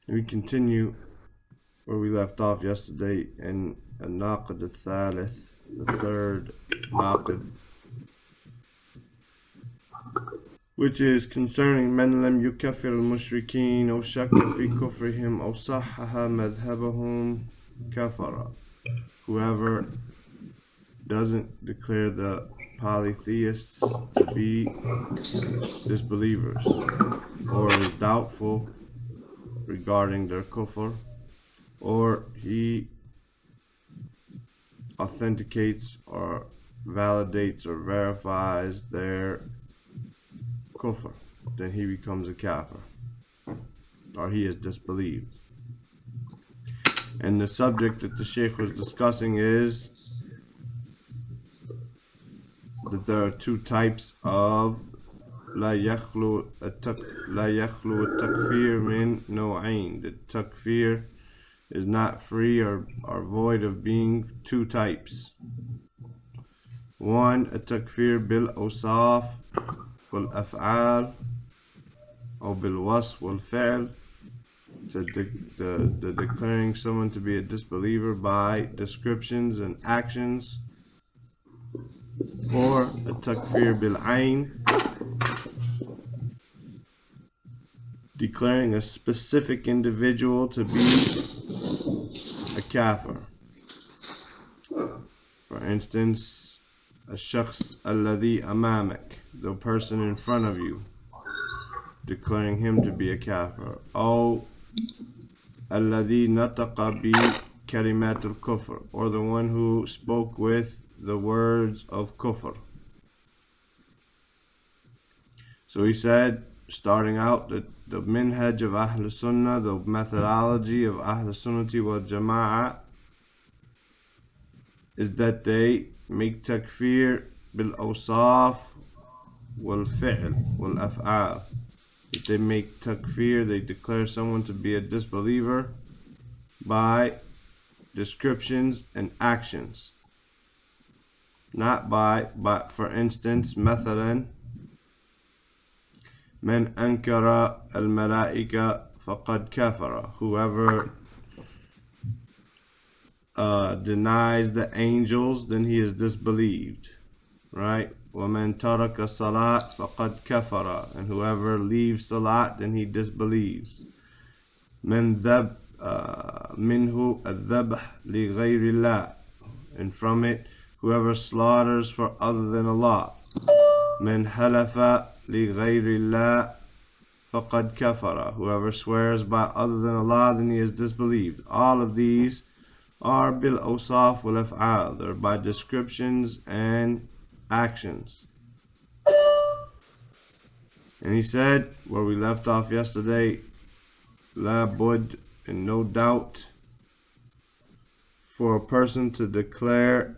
We continue where we left off yesterday in Nawaqid-ul-Thalith, the third Nawaqid, which is concerning من لم يكفر المشركين أو شك في كفرهم أو صحح مذهبهم كفر. Whoever doesn't declare the polytheists to be disbelievers or is doubtful regarding their kufr, or he authenticates or validates or verifies their kufr, then he becomes a kafir, or he is disbelieved. And the subject that the Sheikh was discussing is that there are two types of لا يخلو التكفير من نوعين. The takfir is not free or void of being two types. One, التكفير بالأوصاف والأفعال أو بالوصف والفعل, the declaring someone to be a disbeliever by descriptions and actions, or التكفير بالعين, declaring a specific individual to be a kafir. For instance, الشخص الذي أمامك, the person in front of you, declaring him to be a kafir. أو الذي نطق بكلمات الكفر, or the one who spoke with the words of kufr. So he said, starting out, that the minhaj of Ahl Sunnah, the methodology of Ahl Sunnati wal Jama'ah, is that they make takfir bil awsaf wal fi'l wal af'al. That they make takfir, they declare someone to be a disbeliever by descriptions and actions, not by for instance, مثلا من أنكر الملائكة فقد كفر. Whoever denies the angels, then he is disbelieved, right? ومن ترك الصلاة فقد كفر. And whoever leaves salat, then he disbelieves. من ذب منه الذبح لغير الله. And from it, whoever slaughters for other than Allah. من حلف لغير الله فقد كفر. Whoever swears by other than Allah, then he is disbelieved. All of these are bil awsaf wal af'al. They're by descriptions and actions. And he said, where we left off yesterday, la bud, and no doubt, for a person to declare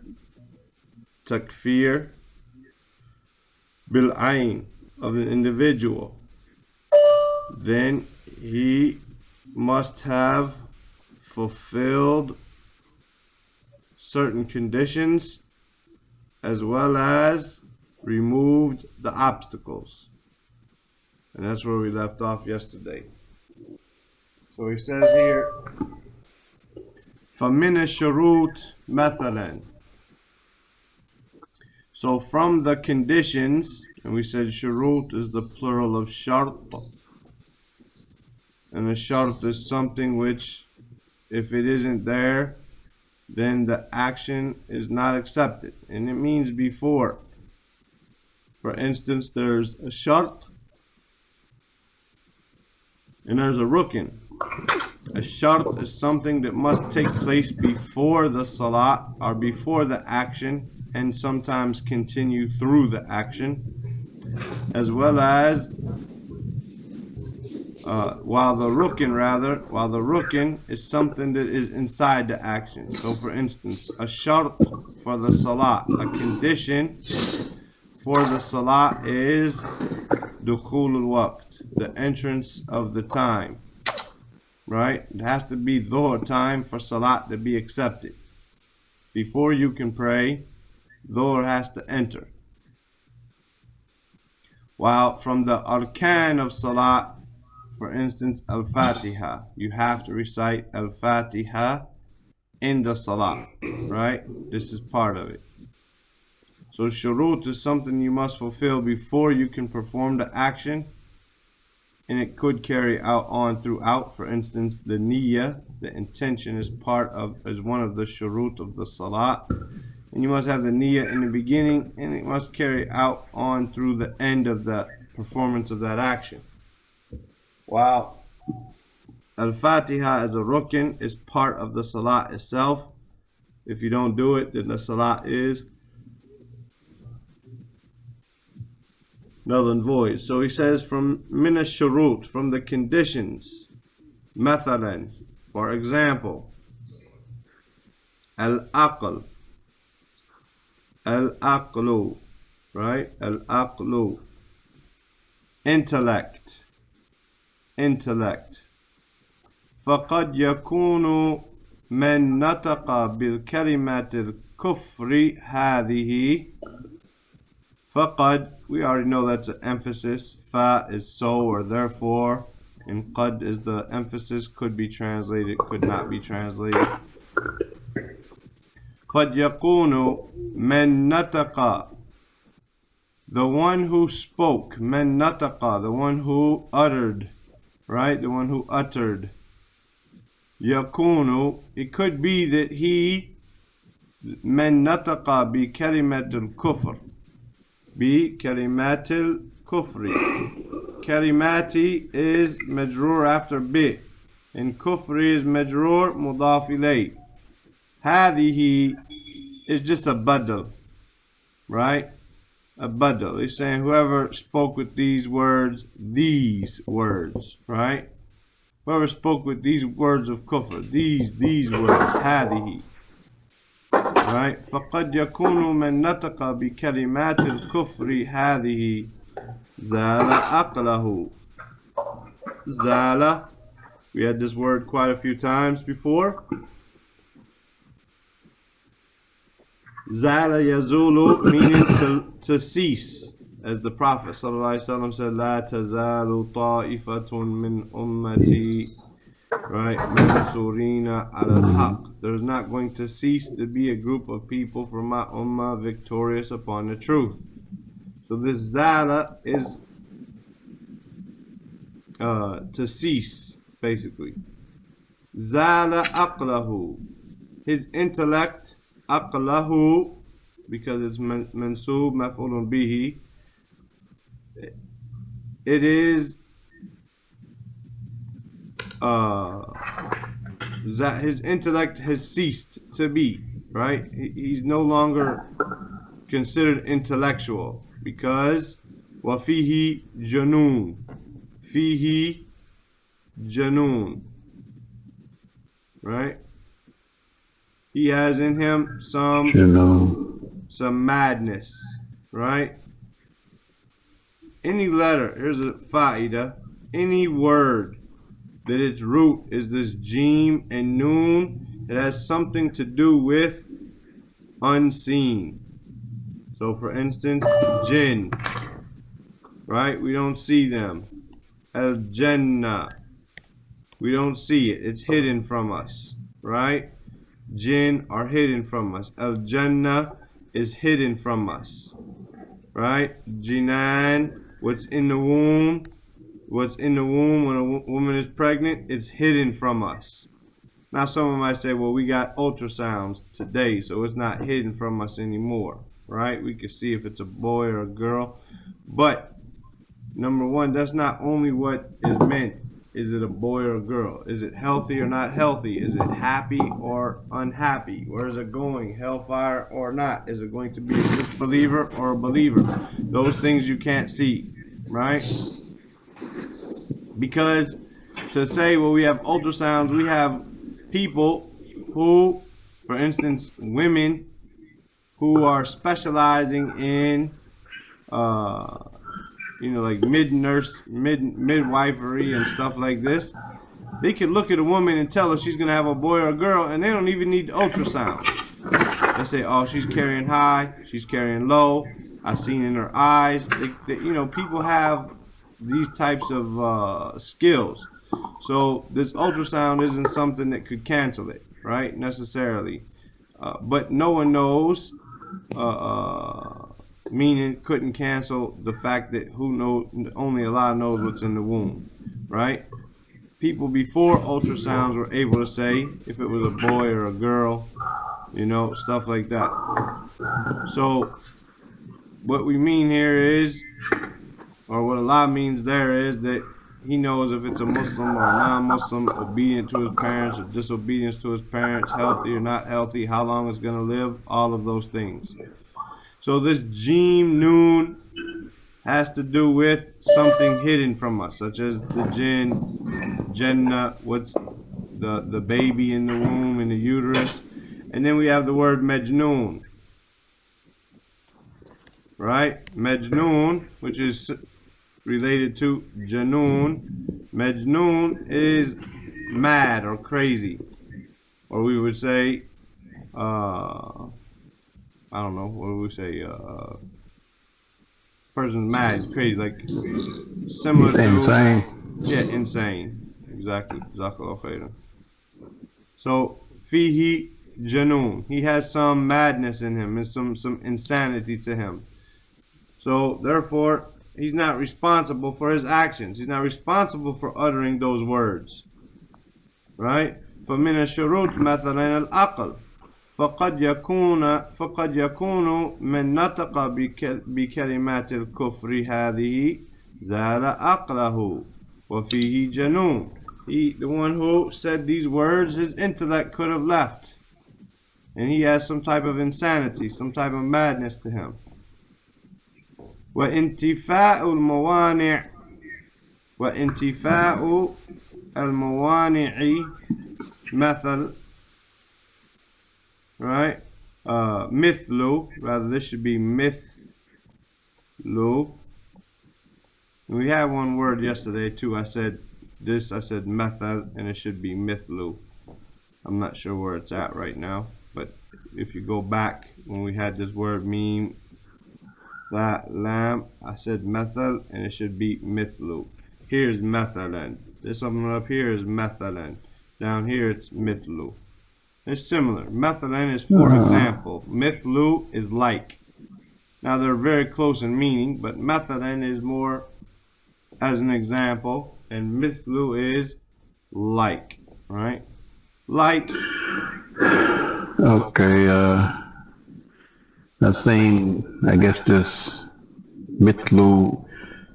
takfir bil ayn, of an individual, then he must have fulfilled certain conditions as well as removed the obstacles. And that's where we left off yesterday. So he says here, فَمِنَ الشُّرُوطِ مَثَلًا. So from the conditions, and we said shurut is the plural of shart, and a shart is something which, if it isn't there, then the action is not accepted, and it means before. For instance, there's a shart and there's a rukn. A shart is something that must take place before the salat or before the action, and sometimes continue through the action, as well as while the rukn is something that is inside the action. So for instance, a shart for the salat, a condition for the salat is dukhulul waqt, the entrance of the time, right? It has to be dhuhr time for salat to be accepted. Before you can pray, dhuhr has to enter. While from the arkan of salat, for instance, Al-Fatiha. You have to recite Al-Fatiha in the salah, right? This is part of it. So shurut is something you must fulfill before you can perform the action, and it could carry out on throughout. For instance, the niyyah, the intention, is one of the shurut of the salah, and you must have the niyyah in the beginning, and it must carry out on through the end of the performance of that action. While Al-Fatiha as a rukn is part of the salah itself. If you don't do it, then the salah is null and void. So he says from min ash-shurut, from the conditions, mathalan, for example, al-aql, al-aqlu, right? Al-aqlu, intellect. فقد يكون من نطق بالكلمة الكفر هذه. فقد, we already know that's an emphasis. Fa is so or therefore, and qad is the emphasis. Could be translated, could not be translated. قد يكون من نطق, the one who spoke, من نطق, the one who uttered, right? The one who uttered. Yakunu, it could be that he من نطق بكلمة الكفر, بكلمات الكفر. Kalimati is majrur after bi, and kufri is majrur mudaf ilay. Hadihi is just a badal, right? A badal. He's saying whoever spoke with these words, right? Whoever spoke with these words of kufr, these words, hadihi, right? فَقَدْ يَكُونُ مَنْ نَطَقَ بِكَلِمَاتِ الْكُفْرِ هَذِهِ زَالَ أَقْلَهُ. Zala, we had this word quite a few times before. Zala yazulu, meaning to cease. As the Prophet ﷺ said, لا تزال طائفة من أمتي, right? منصورين على الحق. There's not going to cease to be a group of people from my ummah victorious upon the truth. So this zala is to cease, basically. Zala aqlahu, his intellect, aqlahu, because it's mansub, maf'ulun bihi. It is that his intellect has ceased to be, right? He's no longer considered intellectual, because wafihi janoon, fihi janoon, right? He has in him some madness, right? Any letter, here's a fa'ida, any word that its root is this jim and noon, it has something to do with unseen. So for instance, jinn, right? We don't see them. Al-Jannah, we don't see it. It's hidden from us, right? Jinn are hidden from us. Al-Jannah is hidden from us, right? Jinan, what's in the womb when a woman is pregnant, it's hidden from us. Now someone might say, well, we got ultrasounds today, so it's not hidden from us anymore, right? We can see if it's a boy or a girl. But number one, that's not only what is meant. Is it a boy or a girl? Is it healthy or not healthy? Is it happy or unhappy? Where is it going? Hellfire or not? Is it going to be a disbeliever or a believer? Those things you can't see, right? Because to say, well, we have ultrasounds, we have people who, for instance, women who are specializing in like midwifery and stuff like this. They could look at a woman and tell her she's gonna have a boy or a girl, and they don't even need the ultrasound. They say, oh, she's carrying high, she's carrying low, I seen in her eyes. People have these types of skills. So this ultrasound isn't something that could cancel it, right? Necessarily. But no one knows, meaning couldn't cancel the fact that only Allah knows what's in the womb, right? People before ultrasounds were able to say if it was a boy or a girl, stuff like that. So what we mean here is, or what Allah means there is, that He knows if it's a Muslim or a non-Muslim, obedient to his parents or disobedience to his parents, healthy or not healthy, how long it's going to live, all of those things. So this Jim Noon has to do with something hidden from us, such as the jinn, Jannah, what's the baby in the womb, in the uterus. And then we have the word Majnoon, right? Majnoon, which is related to Janoon. Majnoon is mad or crazy. Or we would say, I don't know, what do we say? Person's mad, crazy, like similar to insane. Yeah, insane. Exactly. Jazakallahu khairan. So fihi janoon. He has some madness in him, and some insanity to him. So therefore, he's not responsible for his actions. He's not responsible for uttering those words. Right? فمن الشروط مثلا العقل. فقد يكون من نطق بكلمات الكفر هذه زال عقله وفيه جنون. The one who said these words, his intellect could have left, and he has some type of insanity, some type of madness to him. وانتفاء الموانع مثل, right? Mithlu, rather this should be mithlu. We had one word yesterday too. I said methal, and it should be mithlu. I'm not sure where it's at right now, but if you go back when we had this word meme, that lamb, I said methal, and it should be mithlu. Here's methalan. This one up here is methalan. Down here it's mithlu. It's similar. Methalan is for example. Mithlu is like. Now they're very close in meaning, but methalan is more as an example, and mithlu is like, right? Like. Okay, I've seen, I guess this mithlu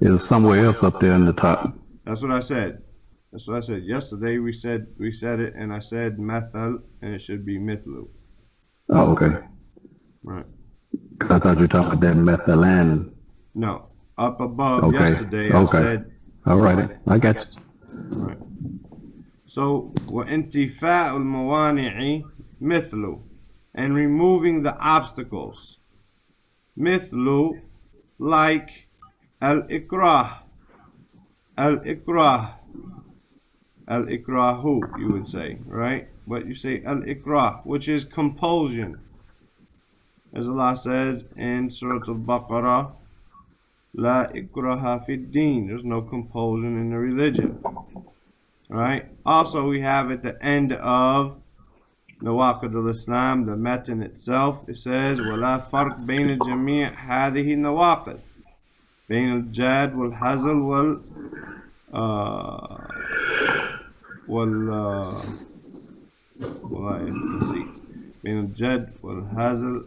is somewhere else up there in the top. That's what I said. Yesterday we said it, and I said methal, and it should be mithlu. Oh, okay. Right. I thought you were talking about that methalan. No. Up above yesterday I said. All right. I got you. Right. So وانتفاء الموانع مثل, and removing the obstacles. مثل, like al-ikrah. Al-ikrahu, you would say, right? But you say al-ikrah, which is compulsion. As Allah says in Surah Al-Baqarah, La ikraha fi din. There's no compulsion in the religion. Right? Also, we have at the end of Nawaqid-ul-Islam, the matan itself, it says, وَلَا فَرْقْ بَيْنَ جَمِيعِ هَذِهِ النَّوَاقِدِ بين الجاد والحزل بين الجد والهزل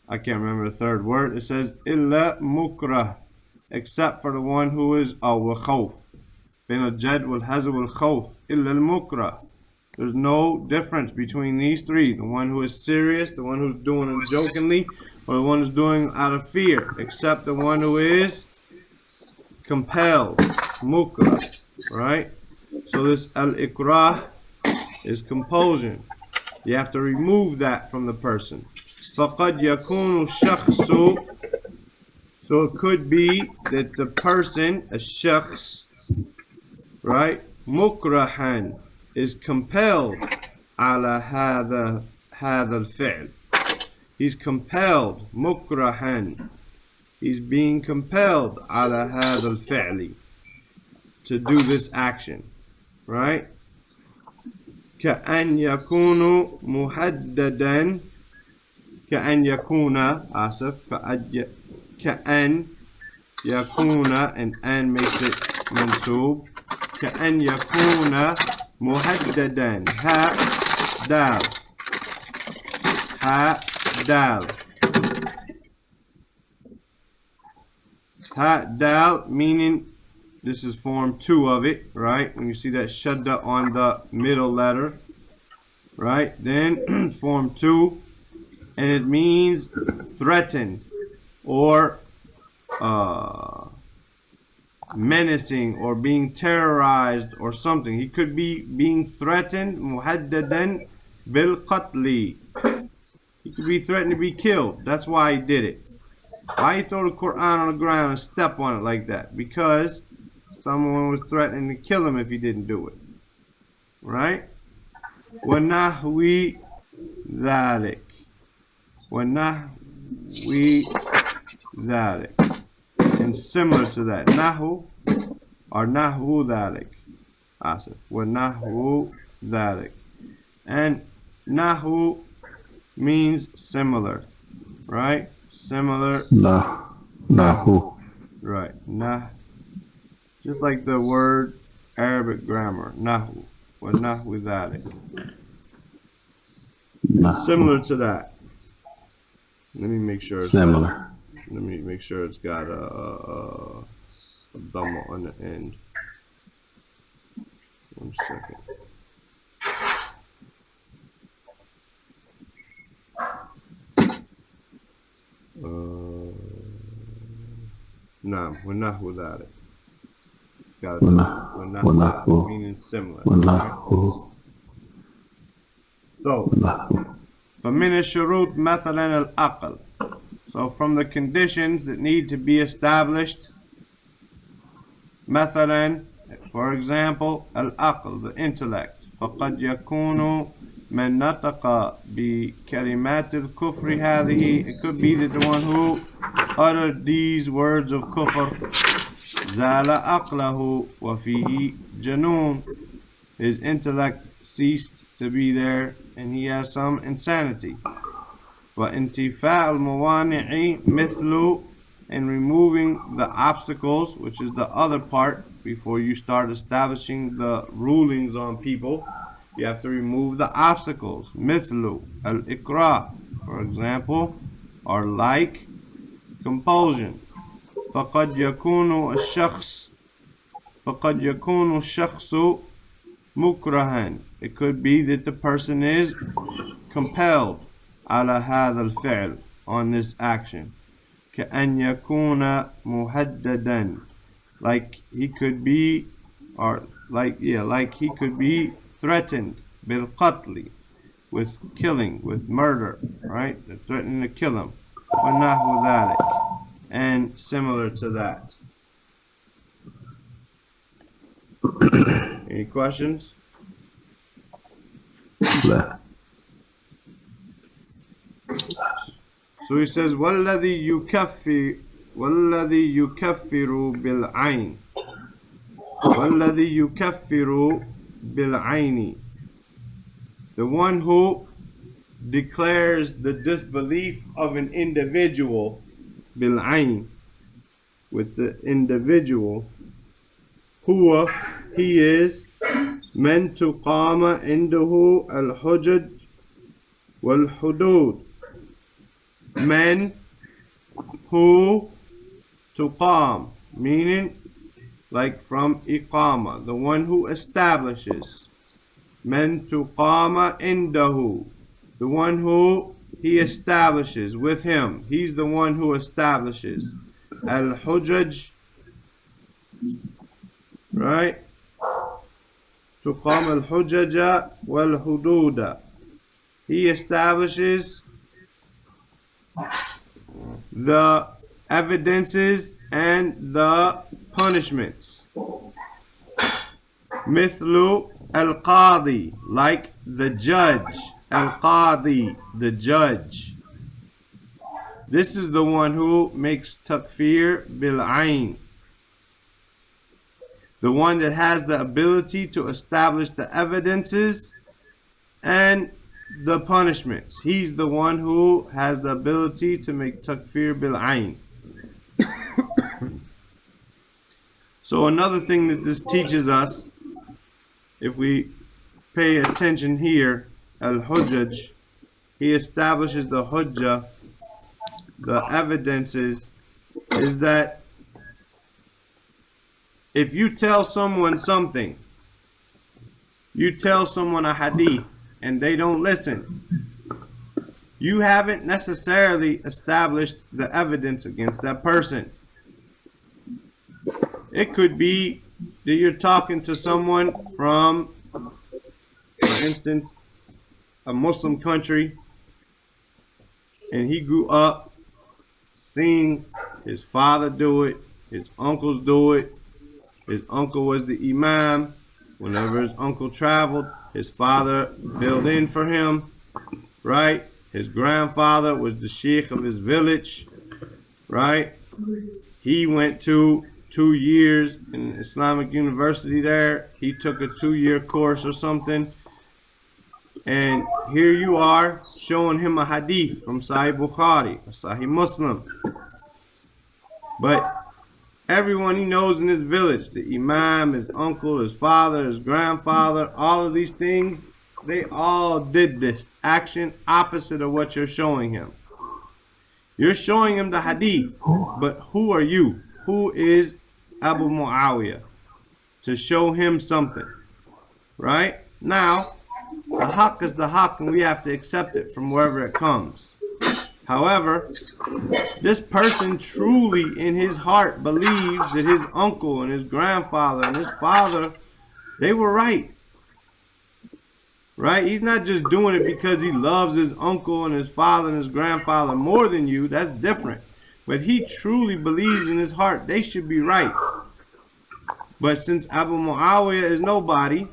I can't remember the third word. It says إلا مكره, except for the one who is وخوف. بين الجد والهزل والخوف إلا المكره. There's no difference between these three. The one who is serious, the one who's doing it jokingly, or the one who's doing out of fear, except the one who is compelled. Mukra, right? So this al-ikrah is compulsion. You have to remove that from the person. فَقَدْ يَكُونُ الشَّخْصُ, so it could be that the person, a shakhs, right? Mukrahan, is compelled ala hadha al-fi'l. He's compelled. مكرها. He's being compelled على هذا الفعل, to do this action. Right? كأن يكون مهددا. كأن يكون آسف كأن يكون, and makes it منصوب. كأن يكون مهددا. هاء دال. هاء دال. هاء دال meaning, this is form 2 of it, right? When you see that shadda on the middle letter, right? Then form 2, and it means threatened or menacing or being terrorized or something. He could be being threatened, muhaddadan bil qatli. He could be threatened to be killed. That's why he did it. Why he throw the Quran on the ground and step on it like that? Because someone was threatening to kill him if he didn't do it. Right? وَنَحْوِ ذَلِكَ. وَنَحْوِ ذَلِكَ. And similar to that. Nahu or Nahwu ذَلِكَ. Asif. وَنَحْوُ ذَلِكَ. And Nahu means similar. Right? Similar. Nahu. Right. Nah. Just like the word Arabic grammar. Nahu. Wa nahwi dhalik. Similar to that. Let me make sure it's similar. Let me make sure it's got a dhamma on the end. 1 second. Naam, wa nahwu dhalik. Got it. Wa meaning similar. So, فمن الشروط مثلا العقل. So from the conditions that need to be established, مثلا, for example, العقل, the intellect. فقد يكون من نطق بكلمات الكفر هذه. It could be that the one who uttered these words of kufr, زال عقله وفيه جنون. His intellect ceased to be there and he has some insanity. وانتفاء الموانع مثل, and removing the obstacles, which is the other part before you start establishing the rulings on people. You have to remove the obstacles. مثل الإكراه, for example, or like compulsion. فقد يكون الشخص مكرها. It could be that the person is compelled على هذا الفعل, on this action. كأن يكون مهددا. Like he could be, or like he could be threatened بالقتل, with killing, with murder, right? They're threatening to kill him. ونحو ذلك. And similar to that. Any questions? So he says, وَالَّذِي يُكَفِّرُ بِالْعَيْنِ. وَالَّذِي يُكَفِّرُ بِالْعَيْنِ. The one who declares the disbelief of an individual, بالعين, with the individual, هو, he is, من تقام عنده الحجج والحدود. Men who tuqam, meaning like from iqama, the one who establishes. Men tuqama indahu, the one who he establishes with him. He's the one who establishes. Al-hujaj, right? Tuqam al-hujaja wal-hududa. He establishes the evidences and the punishments. Mithlu al-qadi, like the judge. Al-qadi, the judge. This is the one who makes takfir bil ayn. The one that has the ability to establish the evidences and the punishments. He's the one who has the ability to make takfir bil ayn. So another thing that this teaches us, if we pay attention here, al-hujjaj, he establishes the hujjah, the evidences, is that if you tell someone something, you tell someone a hadith, and they don't listen, you haven't necessarily established the evidence against that person. It could be that you're talking to someone from, for instance, a Muslim country, and he grew up seeing his father do it, his uncles do it. His uncle was the imam. Whenever his uncle traveled, his father filled in for him, right? His grandfather was the sheikh of his village, right? He went to 2 years in Islamic University there. He took a 2-year course or something. And here you are showing him a hadith from Sahih Bukhari or Sahih Muslim. But everyone he knows in his village, the imam, his uncle, his father, his grandfather, all of these things, they all did this action opposite of what you're showing him. You're showing him the hadith, but who are you? Who is Abu Muawiyah to show him something? Right? Now, the haqq is the haqq, and we have to accept it from wherever it comes. However, this person truly in his heart believes that his uncle and his grandfather and his father, they were right. Right? He's not just doing it because he loves his uncle and his father and his grandfather more than you. That's different. But he truly believes in his heart they should be right. But since Abu Muawiyah is nobody,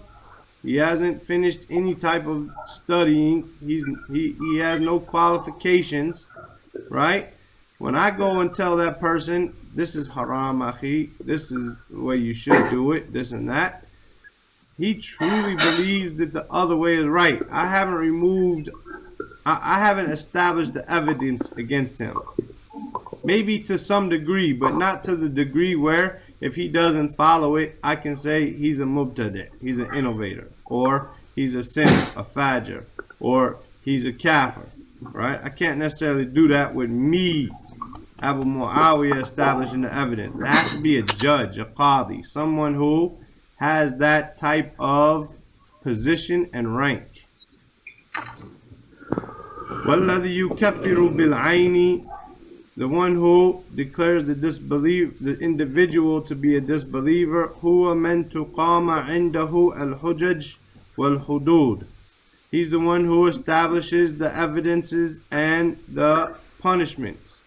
he hasn't finished any type of studying. He has no qualifications, right? When I go and tell that person, this is haram, akhi, this is the way you should do it, this and that, he truly believes that the other way is right. I haven't established the evidence against him. Maybe to some degree, but not to the degree where if he doesn't follow it, I can say he's a mubtadi', he's an innovator, or he's a sinner, a fajr, or he's a kafir, right? I can't necessarily do that with me, Abu Muawiyah, establishing the evidence. It has to be a judge, a qadi, someone who has that type of position and rank. وَالَّذِي يُكَفِّرُ بِالْعَيْنِ, the one who declares the individual to be a disbeliever, هُوَ مَنْ تُقَامَ عِنْدَهُ الْحُجَجْ وَالْحُدُودِ. He's the one who establishes the evidences and the punishments.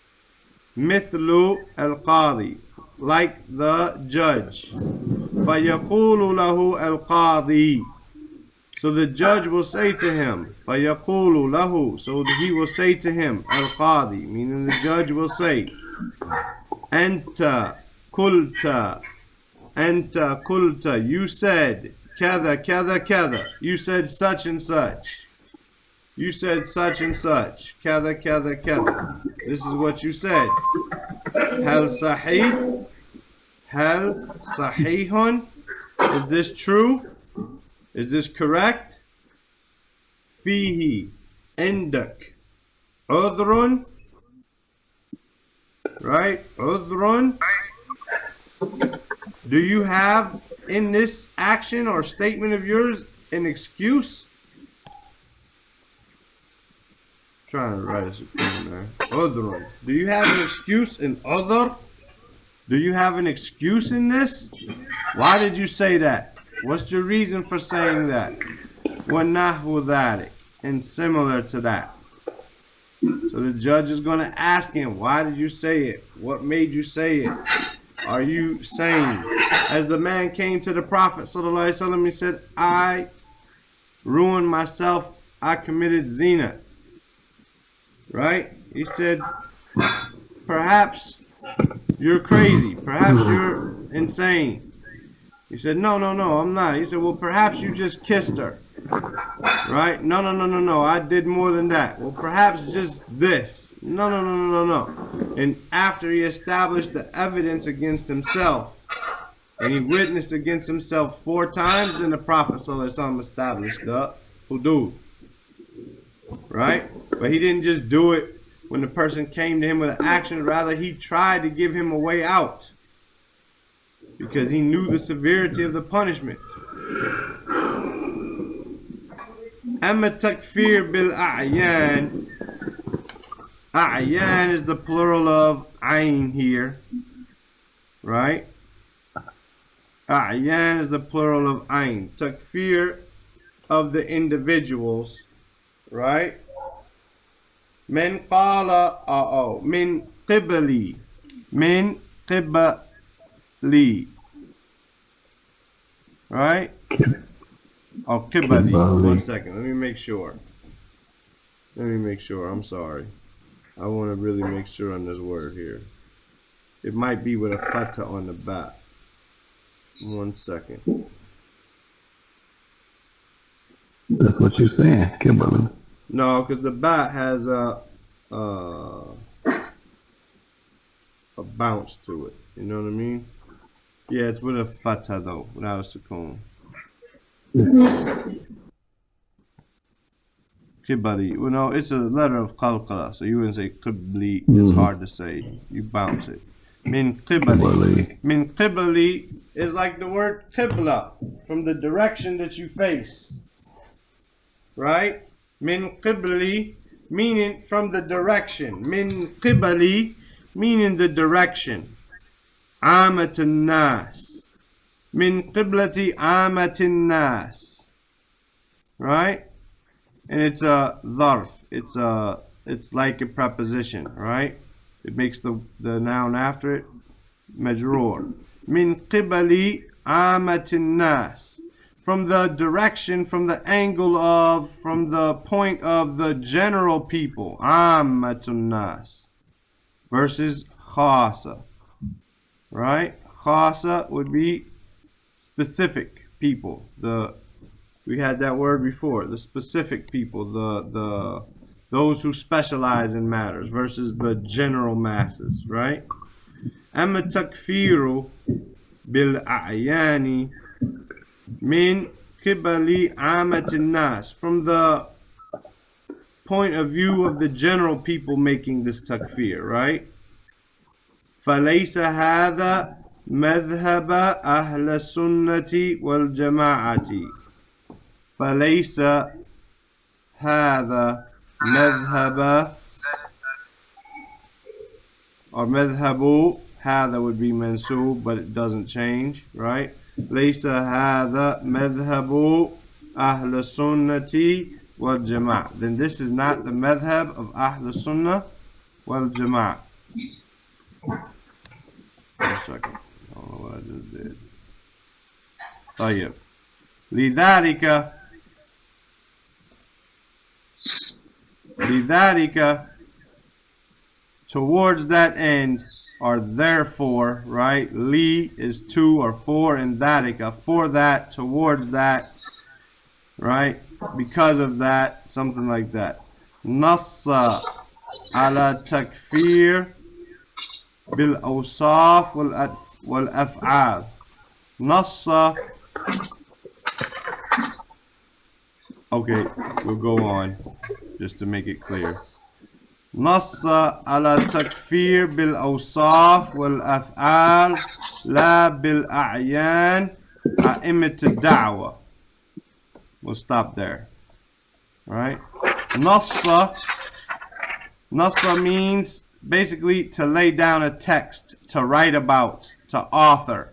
مِثْلُ الْقَاضِي, like the judge. فَيَقُولُ لَهُ الْقَاضِي, so the judge will say to him, فَيَقُولُ لَهُ, so he will say to him, al-qadi, meaning the judge will say, أَنْتَ قُلْتَ, أَنْتَ قُلْتَ, you said, كَذَا كَذَا كَذَا, you said such and such, you said such and such, كَذَا كَذَا كَذَا, this is what you said. هَلْ صَحِيح, هَلْ صَحِيحٌ, is this true? Is this correct? Fihi indak udhrun, right? Udhrun. Do you have in this action or statement of yours an excuse? I'm trying to write a in there. Udhrun. Do you have an excuse in udhr? Do you have an excuse in this? Why did you say that? What's your reason for saying that? وَنَحْوُ ذَلِكَ, and similar to that. So the judge is going to ask him, why did you say it? What made you say it? Are you saying? As the man came to the Prophet ﷺ, he said, I ruined myself. I committed zina. Right? He said, perhaps you're crazy. Perhaps you're insane. He said, no, I'm not. He said, well, perhaps you just kissed her. Right? No, I did more than that. Well, perhaps just this. No. And after he established the evidence against himself, and he witnessed against himself 4 times, then the Prophet ﷺ established the hudud. Right? But he didn't just do it when the person came to him with an action. Rather, he tried to give him a way out, because he knew the severity of the punishment. Amma takfir bil a'yan. A'yan is the plural of ayn here. Right? A'yan is the plural of ayn. Takfir of the individuals. Right? Min qala min qibli. Min qibli. Right? Oh, qibli. 1 second. Let me make sure. I'm sorry. I want to really make sure on this word here. It might be with a fatha on the back. 1 second. That's what you're saying, Kimberly. No, because the bat has a bounce to it. You know what I mean? Yeah, it's with a fatha though, without a sukoon. Qibli. Well, no, it's a letter of qalqala, so you wouldn't say qibli. It's hard to say. You bounce it. Min qibli. Min qibli is like the word qibla, from the direction that you face. Right? Min qibli, meaning from the direction. Min qibli, meaning the direction. Amatin nas. Min qiblati amatin nas. Right? And it's a dharf. It's like a preposition, right? It makes the noun after it majroor. Min qibali amatin nas. From the direction, from the angle of, from the point of the general people. Ammatun nas. Versus khasa. Right? Khasa would be specific people. We had that word before. The specific people. Those who specialize in matters versus the general masses. Right? Amma takfiru bil a'yani min qibali amatin nas. From the point of view of the general people making this takfir, right? فَلَيْسَ هَذَا مَذْهَبَ أَهْلَ السُنَّةِ وَالْجَمَاعَةِ فَلَيْسَ هَذَا مَذْهَبَ, or مَذْهَبُ, هذا would be mansub, but it doesn't change, right? لَيْسَ هَذَا مَذْهَبُ أَهْلَ السُنَّةِ وَالْجَمَاعَةِ. Then this is not the madhab of Ahl Sunnah wal Jama'ah. 1 second. I don't know what I just did. طيب. لذلك towards that end, or therefore, right? Li is to or for, and dhalika, for that, towards that, right? Because of that, something like that. Nassa ala takfir bil awsaf wal af'al. Nassa. Okay, we'll go on just to make it clear. نص على تكفير بالأوصاف والأفعال لا بالأعيان أئمة الدعوة. We'll stop there. Right? Nassa means basically to lay down a text, to write about, to author.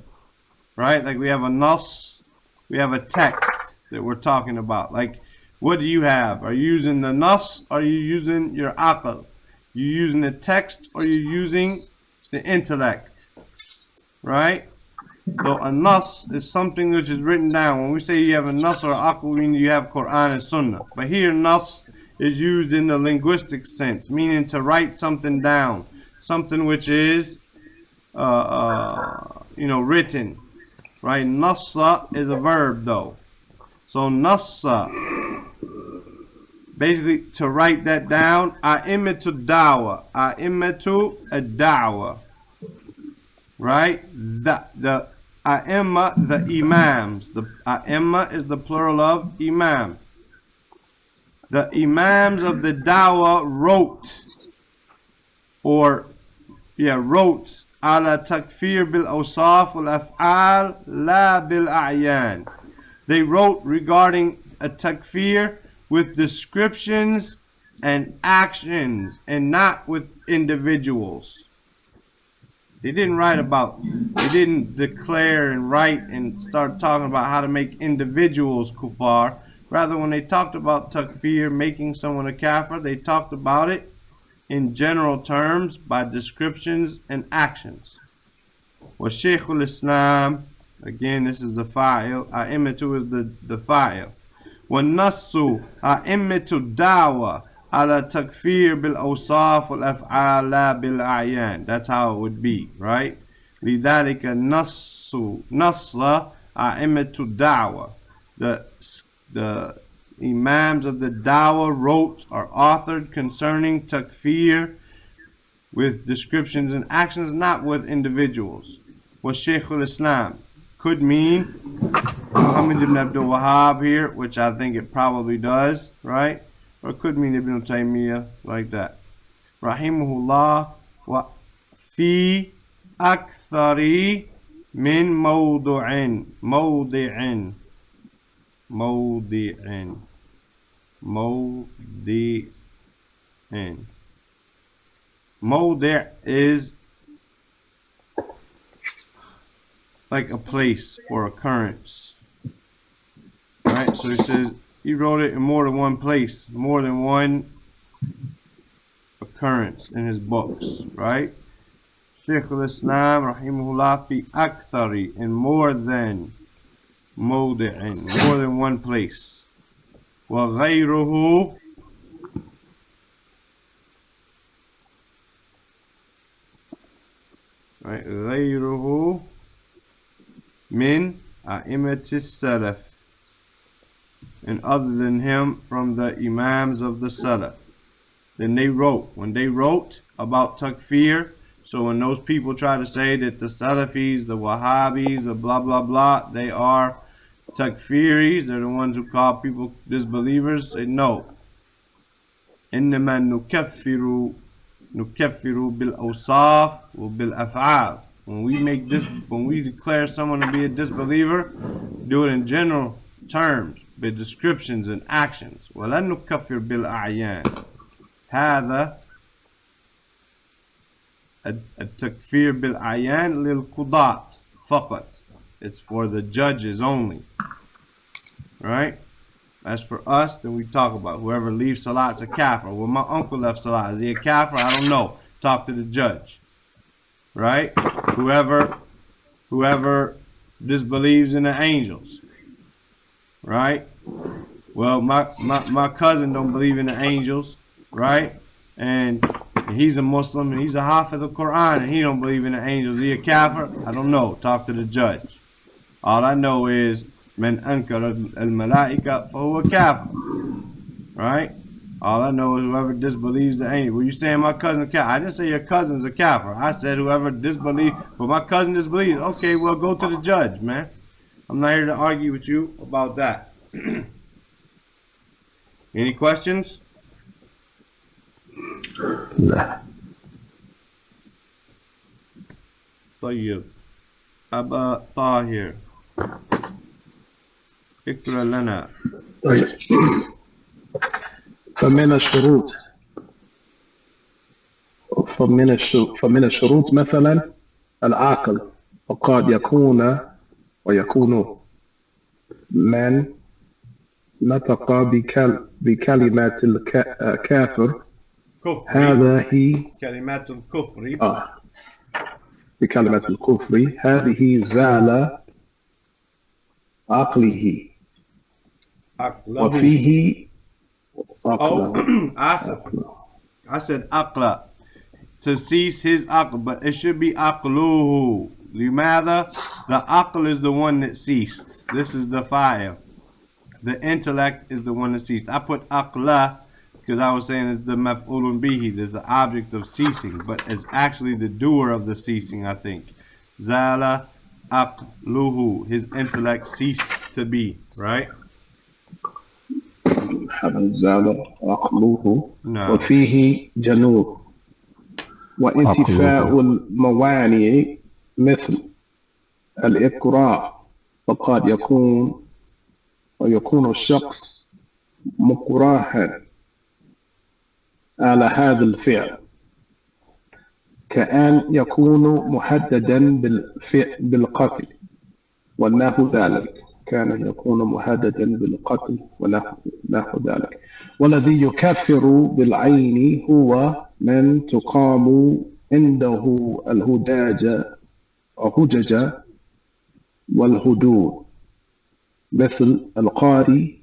Right? Like we have a nas, we have a text that we're talking about. Like, what do you have? Are you using the nas, or are you using your aql? You using the text, or you using the intellect? Right? So a nas is something which is written down. When we say you have a nas or aql, we mean you have Quran and Sunnah. But here nas is used in the linguistic sense, meaning to write something down, something which is, written, right? Nassa is a verb though. So nassa, basically to write that down. A'immatu da'wa, a'immatu ad-da'wa, right? The a'imma, the imams. The a'imma is the plural of imam. The imams of the da'wa wrote ala takfir bil awsaf wal af'al la bil a'yan. They wrote regarding a takfir with descriptions and actions and not with individuals. They didn't declare and write and start talking about how to make individuals kuffar. Rather, when they talked about takfir, making someone a kafir, they talked about it in general terms by descriptions and actions. Wa Nawaqid-ul-Islam, again, this is the fa'il. A'immatu is the fa'il. Wa nassu a'immatu da'wa ala takfir bil awsaf wal af'al la bil a'yan. That's how it would be, right? لذلك نص a'immatu da'wa. The imams of the da'wah wrote or authored concerning takfir with descriptions and actions, not with individuals. What Nawaqid-ul-Islam could mean Muhammad ibn Abdul Wahhab here, which I think it probably does, right? Or it could mean Ibn Taymiyyah, like that. Rahimahullah wa fi akthari min mawdu'in. Mawdi' is like a place or occurrence, right? So it says he wrote it in more than one place, more than one occurrence in his books, right? Shaykh-ul-Islam rahimahullah fi akthari, in more than mawdi'in, more than one place. Wa ghayruhu, right? Ghayruhu min a'immatis salaf, and other than him from the imams of the salaf. Then when they wrote about takfir, so when those people try to say that the Salafis, the Wahhabis, the blah blah blah, they are takfiris, they're the ones who call people disbelievers, say no. إنما نكفر بالأوصاف وبالأفعال. When we declare someone to be a disbeliever, do it in general terms, with descriptions and actions. ولا نكفر بالأعيان. هذا التكفير بالأعيان للقضاة فقط. It's for the judges only. Right? As for us, then we talk about whoever leaves salat's a kafir. Well, my uncle left salat. Is he a kafir? I don't know. Talk to the judge. Right? Whoever disbelieves in the angels. Right? Well, my cousin don't believe in the angels. Right? And he's a Muslim and he's a hafiz of the Quran and he don't believe in the angels. Is he a kafir? I don't know. Talk to the judge. All I know is من أنكر الملائكة فهو كافر. Right? All I know is whoever disbelieves the angel. Were you saying my cousin a kafir? I didn't say your cousin's a kafir. I said whoever disbelieves. But my cousin disbelieves. Okay, well go to the judge, man. I'm not here to argue with you about that. Any questions? لا. طيب أبا طاهر اقرأ لنا. طيب فمن الشروط مثلا العاقل، وقد يكون ويكون من نطق بكلمة الكافر. هذا هي كلمات الكفر. بكلمة الكفر هذه زال عقله. وفيه Oh, أقلع. Asif. I said aqla. To cease his aql, but it should be aqluhu. Limada? The aql is the one that ceased. This is the fire. The intellect is the one that ceased. I put aqla because I was saying it's the maf'ulun bihi. There's the object of ceasing, but it's actually the doer of the ceasing, I think. Zala aqluhu. His intellect ceased to be, right? زال عقله No. وفيه جنوب وانتفاء عقله. الموانع مثل الإكراه فقد يكون الشخص مكرها على هذا الفعل كأن يكون محددا بالقتل ونحو ذلك كان يكون مهددا بالقتل ونحو ذلك والذي يكفر بالعين هو من تقام عنده الهجج والهدود مثل القاضي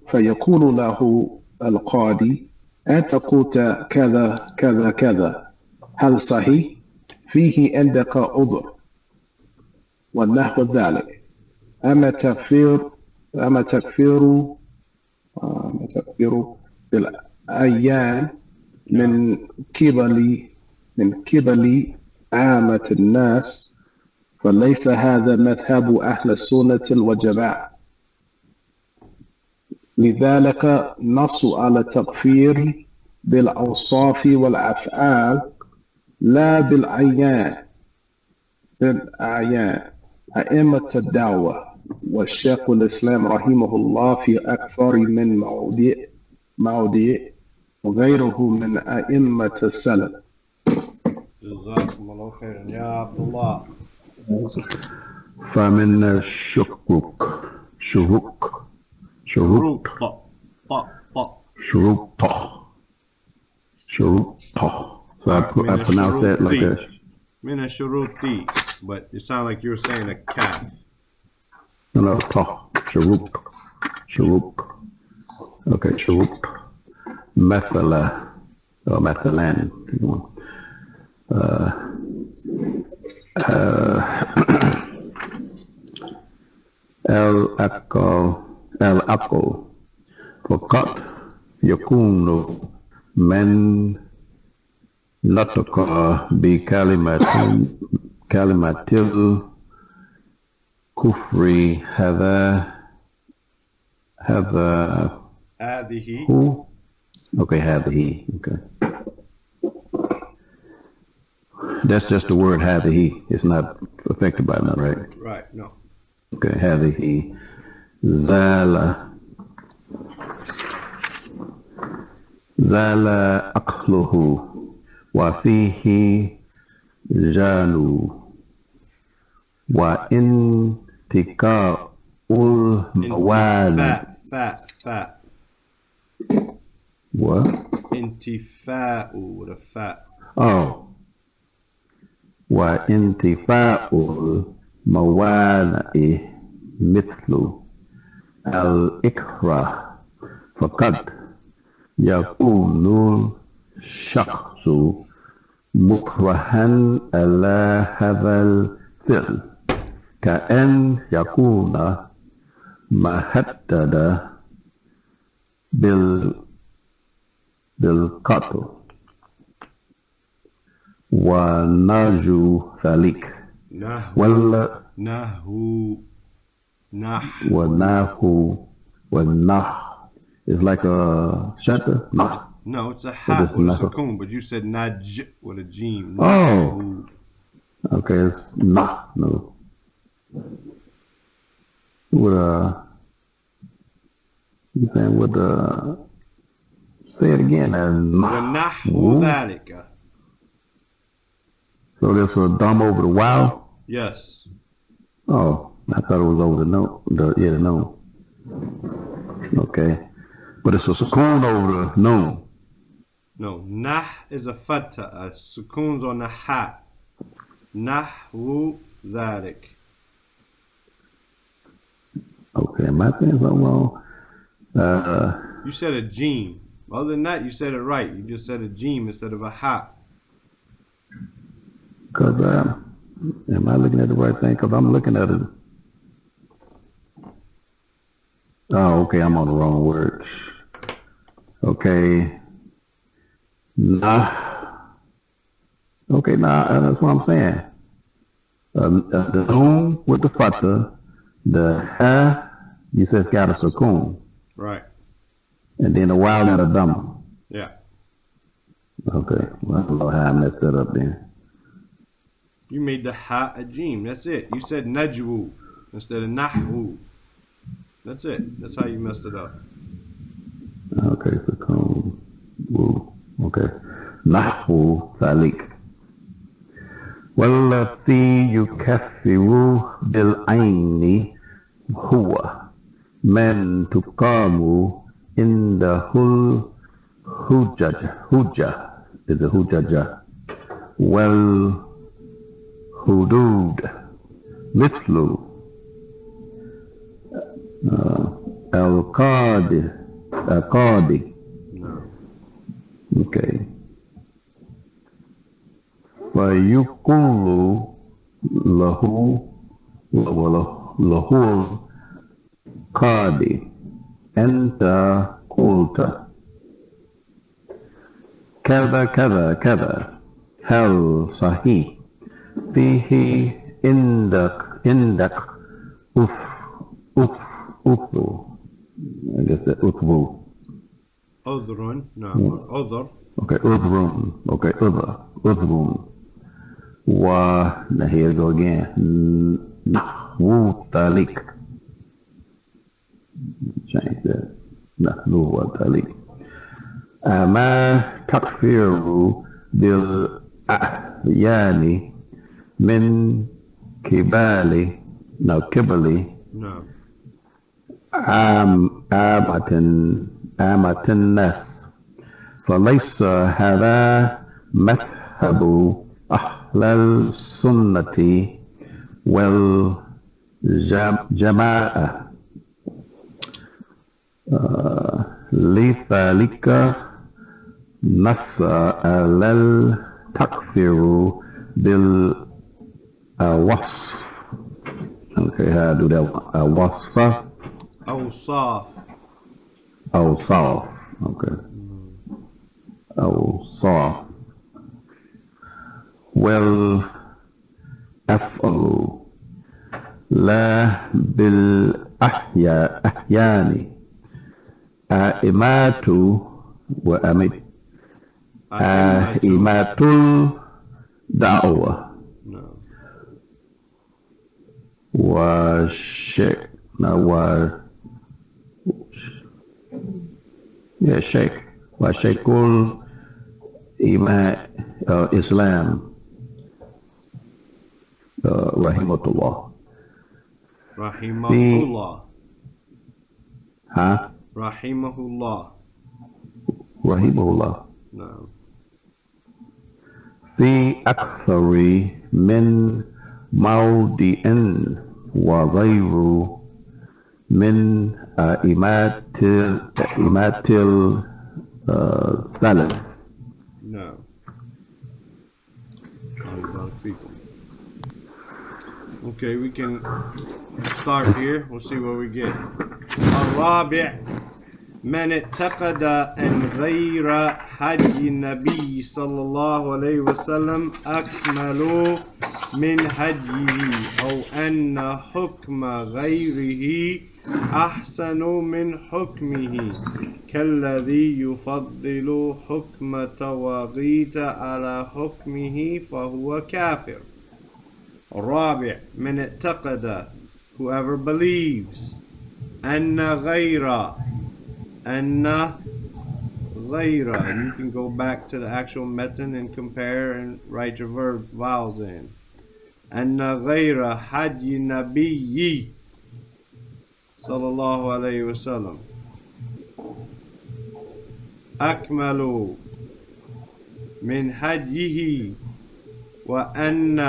فيكون له القاضي أنت قلت كذا كذا كذا هل صحيح فيه عندك عذر ونحو ذلك أما تكفير بالأعيان من قبل عامة الناس فليس هذا مذهب أهل السنة والجماعة لذلك نص على التكفير بالأوصاف والأفعال لا بالأعيان أئمة الدعوة والشيخ الإسلام رحمه الله في أكثر من موضع وغيره من أئمة السلف. جزاكم الله خيرا يا عبد الله. فمن الشكوك شروق شروط. So I pronounce that like that. Min shuruti, but it sounded like you were saying a kaf. No, شروق. Okay, شروق. مثلا or مثلا. العقل فقط يكون من نطق بكلمة الكفر هذه هذه. Okay, هذه. Okay. That's just the word هذه. It's not affected by that, right? Right, no. Okay, هذه زال عقله وفيه جانو وانتقاء الموانع. Fat. What? Intifa'u with a fat. Oh. وانتفاء الموانع مثل الإكراه فقد يكون الشخص مكرها على هذا الفعل كأن يكون مهددا بالقتل ونرجو ذلك والنحو is like a shelter. No, it's a hat with a sukoon, but you said naj with a jeem. Oh, okay, it's no. With a, you saying with a, say it again. وَنَحْوُ ذَلِكَ. So there's a dumb over the wow? Yes. Oh, I thought it was over the no, the no. Okay. But it's a sukoon over the no. No, nah is a fatha, a sukoon's on the ha. Nahwu dhalik. Okay, am I saying something wrong? You said a jim. Other than that, you said it right. You just said a jim instead of a ha. Because am I looking at the right thing? Because I'm looking at it. Oh, okay, I'm on the wrong words. Okay. Nah. Okay, nah, that's what I'm saying. The noon with the fatha, the ha, you said it's got a sukoon. Right. And then the wow got a dhamma. Yeah. Okay, well, I don't know how I messed that up then. You made the ha a jim. That's it. You said najwu instead of nahwu. That's it. That's how you messed it up. Okay, sukoon. Woo. Okay. Nahwu thalik. والذي يكفر بالعين هو من تقام عنده الحجة is a حجة والحدود مثل القاضي. No. Okay. فيقول له القاضي أنت قلت كذا كذا كذا هل صحيح فيه عندك أثر I guess that أثر عذر. No. عذر. Okay, أثر. Okay, أثر. Now here we go again. Nahwu talik. Change that. Nahwu talik. ما تكفر بالأحيان من قبل No. عامة الناس فليس هذا مذهب أهل السنة والجماعة لذلك نص على التكفير بالوصف. Okay, how do that one? وصف أوصاف. أوصاف. Okay. أوصاف. والأفعل لا بالأحيان أئمات وأمد أئمات الدعوة No. وشيخ شيخ وشيخ الإسلام رحمه الله. Rahimahullah. ها Rahimahullah. رحمه الله No. في أكثر من موضع وغير من أئمة السلف. No. Okay, we can start here. We'll see what we get. الرابع من اعتقد أن غير هدي النبي صلى الله عليه وسلم أكمل من هديه أو أن حكم غيره أحسن من حكمه كالذي يفضل حكم طواغيت على حكمه فهو كافر. الرابع من اعتقد whoever believes أن غير and you can go back to the actual method and compare and write your verb vowels in. أن غير هدي النبي صلى الله عليه وسلم أكمل من هديه وأن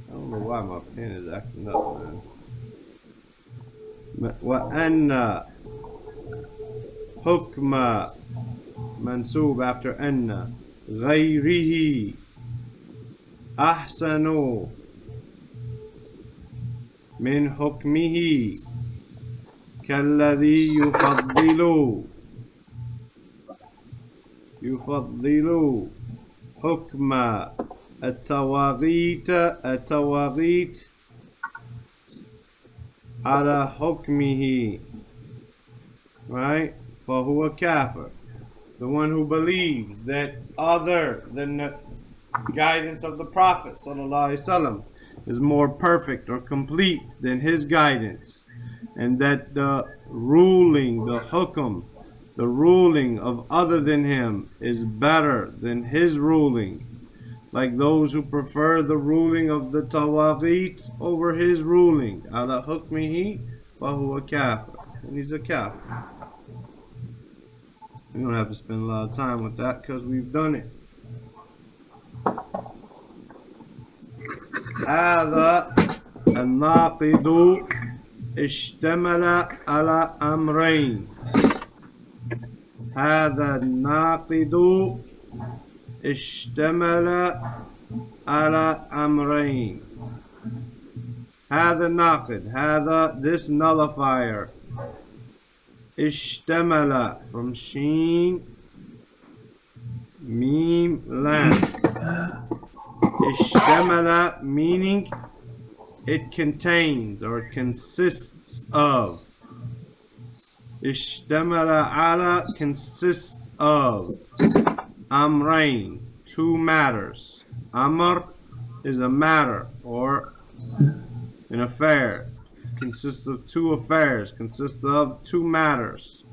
I don't know why my pen is acting up, man. وأن حكم منسوب after أن غيره أحسن من حكمه كالذي يفضل حكم التواغيت على حكمه, right? فهو كافر. The one who believes that other than the guidance of the Prophet ﷺ is more perfect or complete than his guidance, and that the ruling, the hukum, the ruling of other than him is better than his ruling, like those who prefer the ruling of the Tawagit over his ruling, ala hukmihi fahuwa kafir, and he's a kafir. We don't have to spend a lot of time with that because we've done it. هذا الناقض اشتمل على أمرين. هذا الناقض اشتمل على أمرين. هذا الناقض, هذا, this nullifier, اشتمل from sheen mim lam. Ishtamala meaning it contains or it consists of. Ishtamala ala consists of. Amrain, two matters. Amr is a matter or an affair. It consists of two affairs, consists of two matters.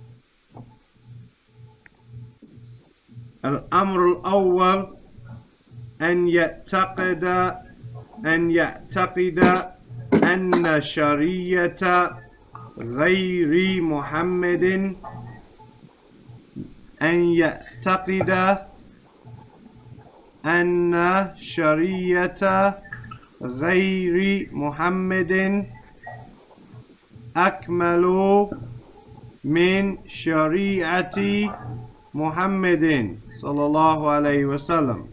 Al-Amr al-Awwal أن يعتقد أن شريعة غير محمد أن يعتقد أن شريعة غير محمد أكمل من شريعة محمد صلى الله عليه وسلم.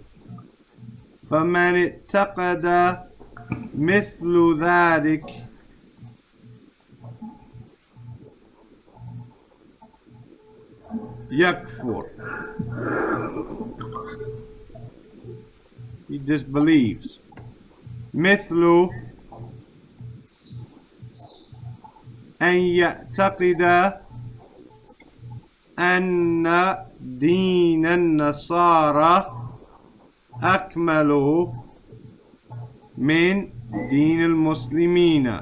فمن اعتقد مثل ذلك يكفر. He disbelieves. مثل أن يعتقد أن دين النصارى أكمل من دين المسلمين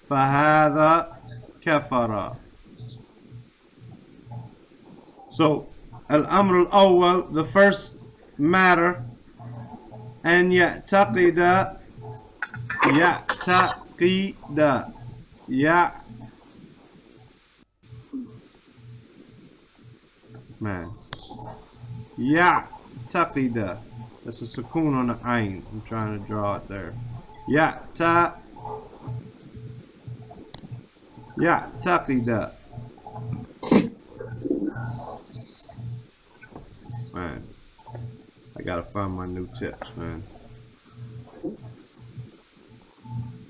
فهذا كفر. So, Al-Amr al-Awwal, the first matter, أن يعتقد يعتقد, that's a sukoon on the ayn. I'm trying to draw it there. يعتقد. Man, I gotta find my new tips, man.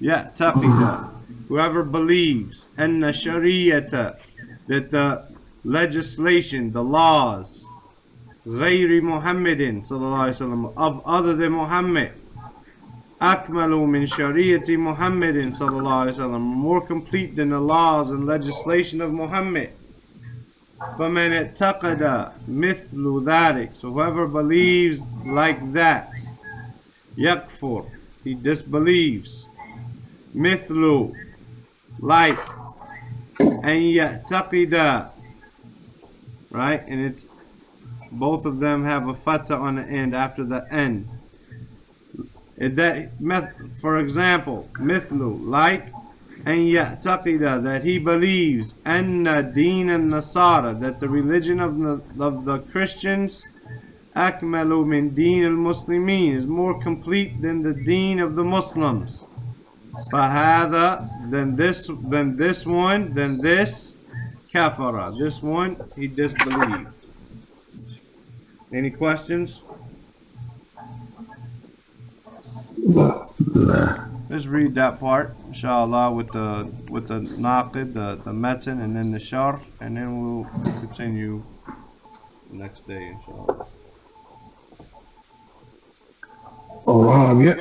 يعتقد, whoever believes, أن شريعة, that the legislation, the laws, غير محمد صلى الله عليه وسلم, of other than Muhammad, أكمل من شريعة محمد صلى الله عليه وسلم, more complete than the laws and legislation of Muhammad. فمن اعتقد مثل ذلك, so whoever believes like that, يكفر, he disbelieves. مثل, like, أن يعتقد, right, and it's both of them have a fatha on the end after the n. That, for example, mithlu, like, and ya'taqida, that he believes, anna deen al-nasara, that the religion of the Christians, akmalu min deen al-muslimin, is more complete than the deen of the Muslims. فهذا, then this one, then this kafara. This one, he disbelieved. Any questions? Let's read that part, inshallah, with the naqid, the matan, and then the sharh, and then we'll continue the next day, inshallah. الرابع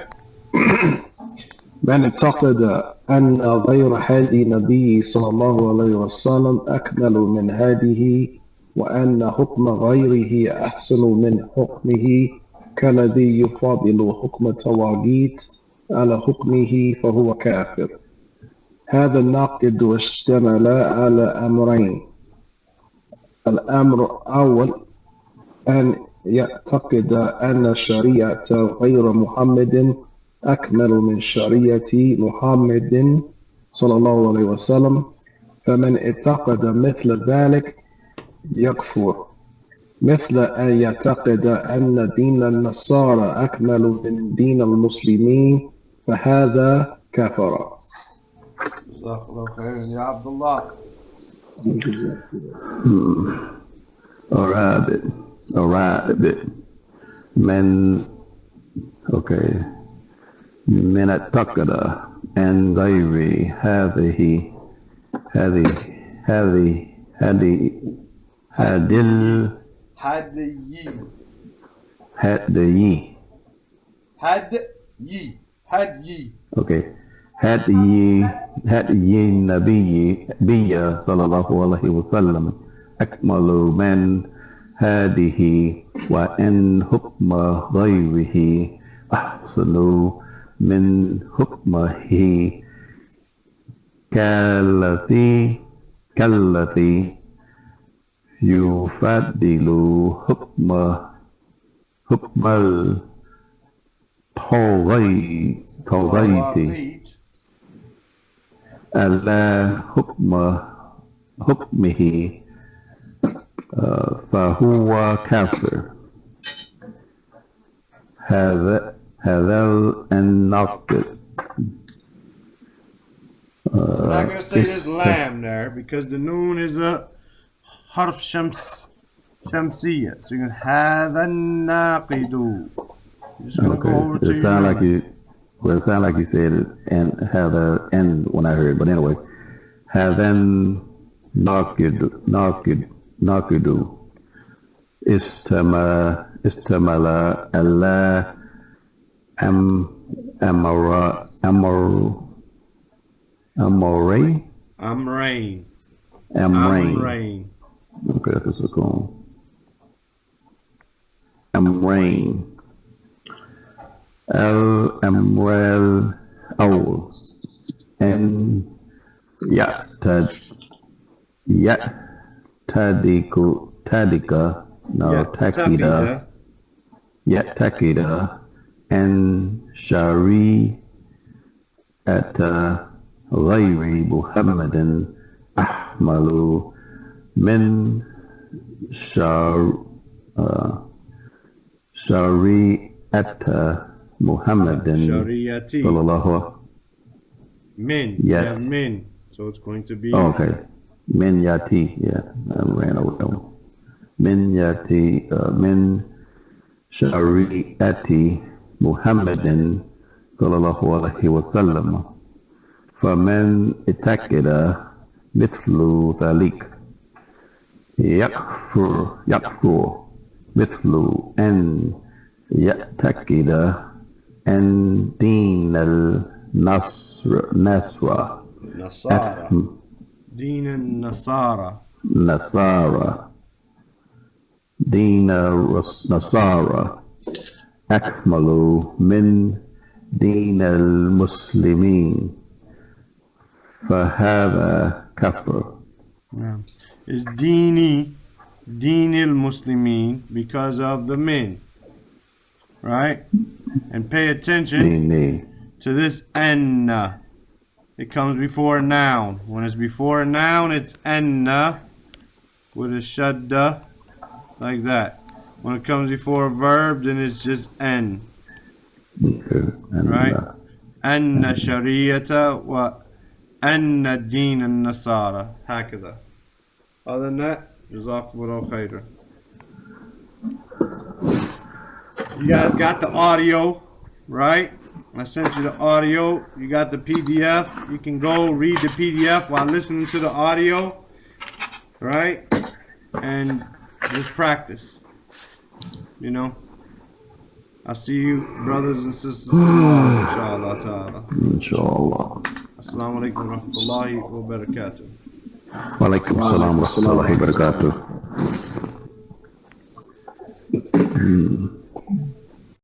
من اعتقد أن غير هدي النبي صلى الله عليه وسلم أكمل من هديه وأن حكم غيره أحسن من حكمه كالذي يفضل حكم التواغيت على حكمه فهو كافر. هذا الناقد اشتمل على أمرين. الأمر الأول أن يعتقد أن شريعة غير محمد أكمل من شريعة محمد صلى الله عليه وسلم، فمن اعتقد مثل ذلك يكفر، مثل أن يعتقد أن دين النصارى أكمل من دين المسلمين فهذا كفر. جزاك الله خير يا عبد الله. All right. من من اعتقد أن غير هذه هدي النبي صلى الله عليه وسلم أكمل من هذه وأن حكم غيره أحسن من حكمه كالذي يفضل حكم الطاغيت على حكمه فهو كافر. هذا الناقد. I'm not going to say this lamb there because the noon is a harf shamsiyya. So you can هذا الناقد. You're just going to go over to it sound like you. Well, it sounded like you said it and have the end when I heard. But anyway, هذا الناقد استمل على أمرين. Okay, this is cool. أمرين. الأمر الأول أن يعتقد أن شريعة غير محمد أحمل من شريعة محمد صلى الله عليه وسلم. min. So it's going to be okay. من يأتي, yeah, I ran over that one. من يأتي من شريعة محمد صلى الله عليه وسلم، فمن اعتقد مثل ذلك يكفر مثل أن يعتقد أن دين النصارى دين النصارى أكمل من دين المسلمين فهذا كفر. Is dini al-Muslimin because of the min, right? And pay attention to this anna. It comes before a noun. When it's before a noun, it's anna with a shadda like that. When it comes before a verb, then it's just n. Okay. Right? أن شريعة وأن دين النصارى هكذا. Other than that, Jazakumullahu khairan. You guys got the audio, right? I sent you the audio. You got the PDF. You can go read the PDF while listening to the audio, right? And just practice. You know? I'll see you, brothers and sisters, tomorrow, inshallah ta'ala. Inshallah. Assalamu alaikum wa rahmatullahi wa barakatuh. Wa alaikum assalam wa rahmatullahi wa barakatuh.